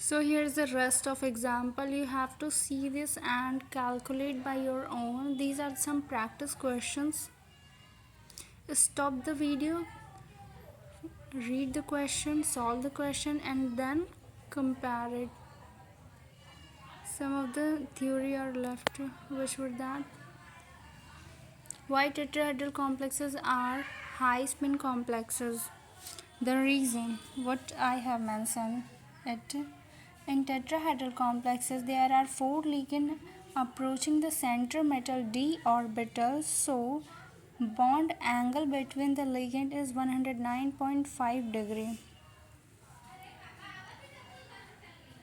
So here's the rest of example. You have to see this and calculate by your own. These are some practice questions. Stop the video, read the question, solve the question, and then compare it. Some of the theory are left, which were that why tetrahedral complexes are high spin complexes. The reason what I have mentioned it in tetrahedral complexes there are four ligands approaching the center metal d orbital, so bond angle between the ligand is 109.5 degree.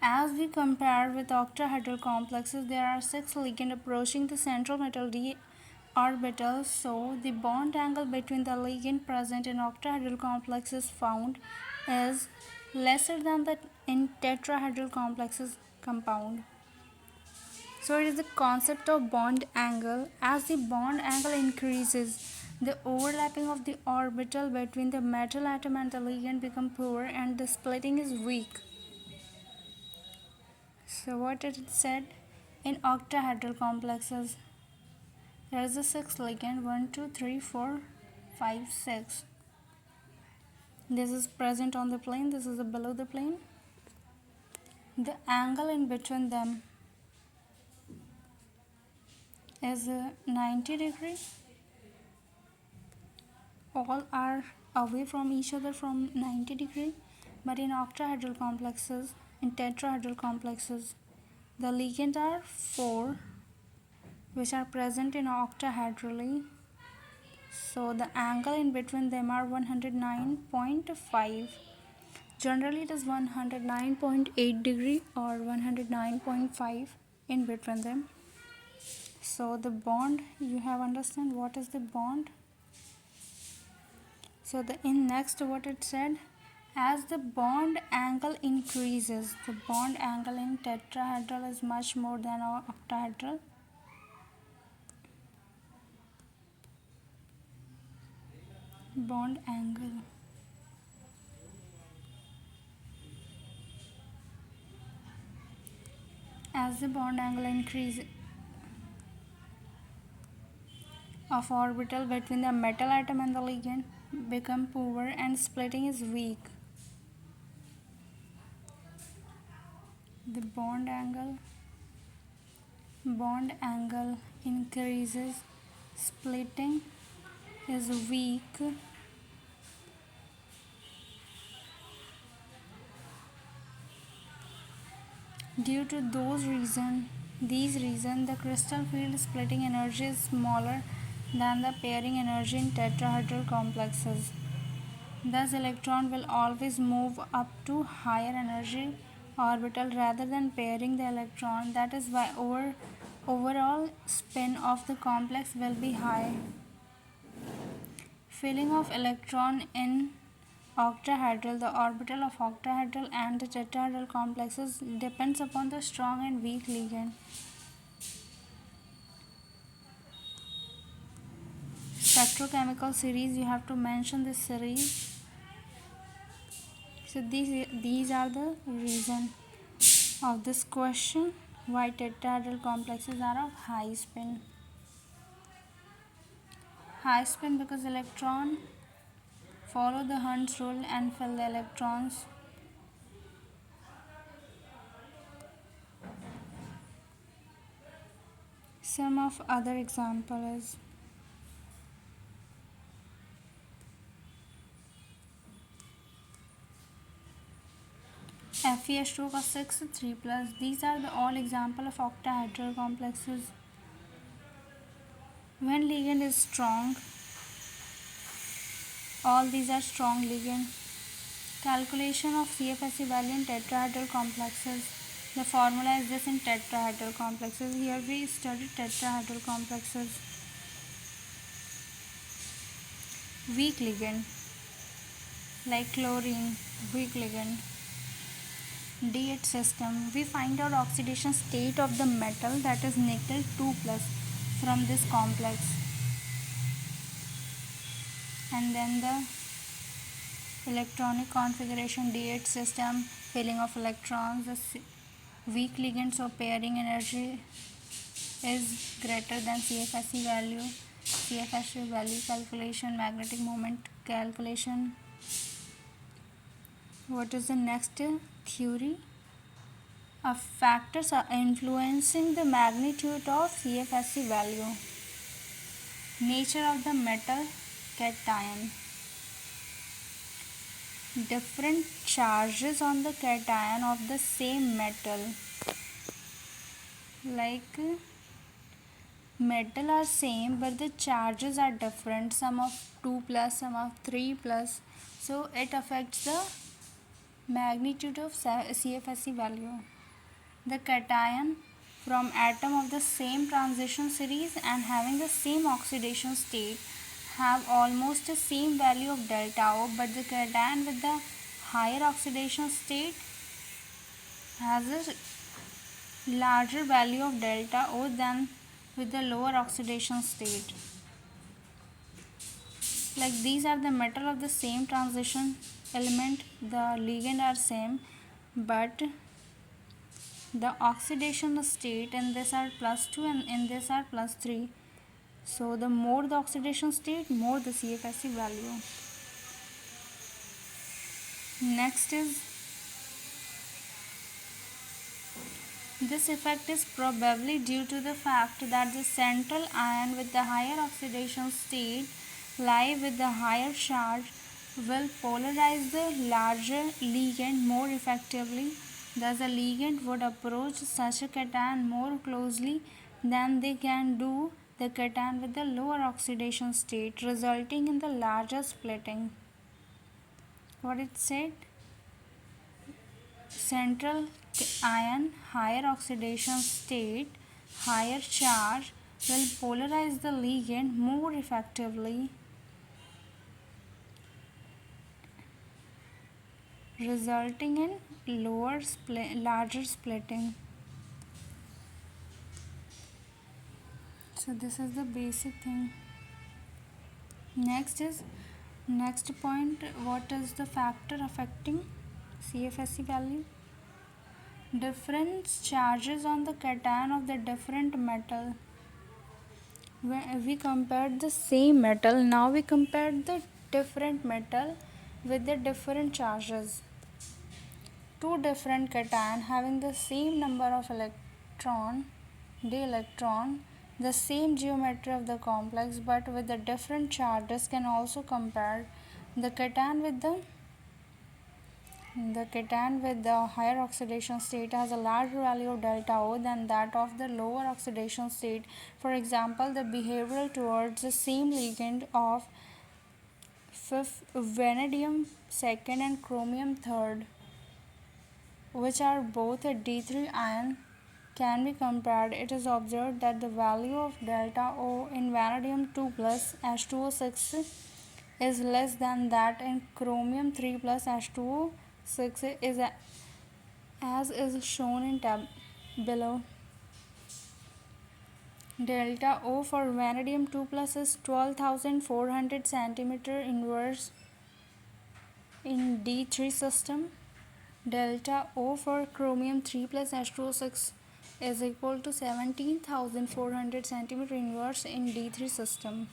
As we compare with octahedral complexes, there are 6 ligands approaching the central metal d orbital, so the bond angle between the ligand present in octahedral complexes found is lesser than the in tetrahedral complexes compound. So it is the concept of bond angle. As the bond angle increases, the overlapping of the orbital between the metal atom and the ligand become poor and the splitting is weak. So what it said in octahedral complexes, there is a 6 ligand 1, 2, 3, 4, 5, 6. This is present on the plane, this is below the plane. The angle in between them is 90 degree. All are away from each other from 90 degree, but in octahedral complexes, in tetrahedral complexes, the ligands are 4 which are present in octahedrali, so the angle in between them are 109.5. Generally it is 109.8 degree or 109.5 in between them. So the bond, you have understand what is the bond. So the in next what it said, as the bond angle increases, the bond angle in tetrahedral is much more than octahedral. Bond angle. As the bond angle increases of orbital between the metal atom and the ligand become poor and splitting is weak. The bond angle increases, splitting is weak. Due to these reasons, the crystal field splitting energy is smaller than the pairing energy in tetrahedral complexes. Thus, electron will always move up to higher energy orbital rather than pairing the electron. That is why overall spin of the complex will be high. Filling of electron in octahedral, the orbital of octahedral and the tetrahedral complexes depends upon the strong and weak ligand. Spectrochemical series, you have to mention this series. So these are the reason of this question, why tetrahedral complexes are of high spin. High spin because electron follow the Hund's rule and fill the electrons. Some of other example is FeH2 का 6 3+. These are the all example of octahedral complexes. When ligand is strong, all these are strong ligand. Calculation of CFSE value in tetrahedral complexes. The formula is this in tetrahedral complexes. Here we studied tetrahedral complexes. Weak ligand like chlorine, weak ligand. D8 system, we find out oxidation state of the metal, that is nickel 2+ from this complex, and then the electronic configuration D8 system filling of electrons. The weak ligand, so pairing energy is greater than CFSE value. CFSE value calculation, magnetic moment calculation. What is the next theory? Factors are influencing the magnitude of CFSE value. Nature of the metal cation. Different charges on the cation of the same metal. Like metal are same but the charges are different. Some of 2 plus, some of 3 plus. So it affects the magnitude of CFSE value. The cation from atom of the same transition series and having the same oxidation state have almost the same value of delta O, but the cation with the higher oxidation state has a larger value of delta O than with the lower oxidation state. Like these are the metal of the same transition element, the ligand are same, but the oxidation state in this are +2 and in this are +3. So the more the oxidation state, more the CFSE value. Next is this effect is probably due to the fact that the central ion with the higher oxidation state lie with the higher charge will polarize the larger ligand more effectively. Thus, a ligand would approach such a cation more closely than they can do the cation with the lower oxidation state, resulting in the larger splitting. What it said? Central ion, higher oxidation state, higher charge will polarize the ligand more effectively, resulting in larger splitting. So this is the basic thing. Next point, what is the factor affecting CFSE value? Different charges on the cation of the different metal. When we compared the same metal, now we compared the different metal with the different charges. Two different cation having the same number of d electron, the same geometry of the complex but with the different charges can also compare. The cation with the higher oxidation state has a larger value of delta O than that of the lower oxidation state. For example, the behavioral towards the same ligand of vanadium second and chromium third, which are both a D3 ion, can be compared. It is observed that the value of delta O in vanadium 2 plus H2O6 is less than that in chromium 3 plus H2O6 is as is shown in below. Delta O for vanadium 2 plus is 12,400 centimeter inverse in D3 system. Delta O for chromium 3 plus H2O6 is equal to 17,400 centimeter inverse in D3 system.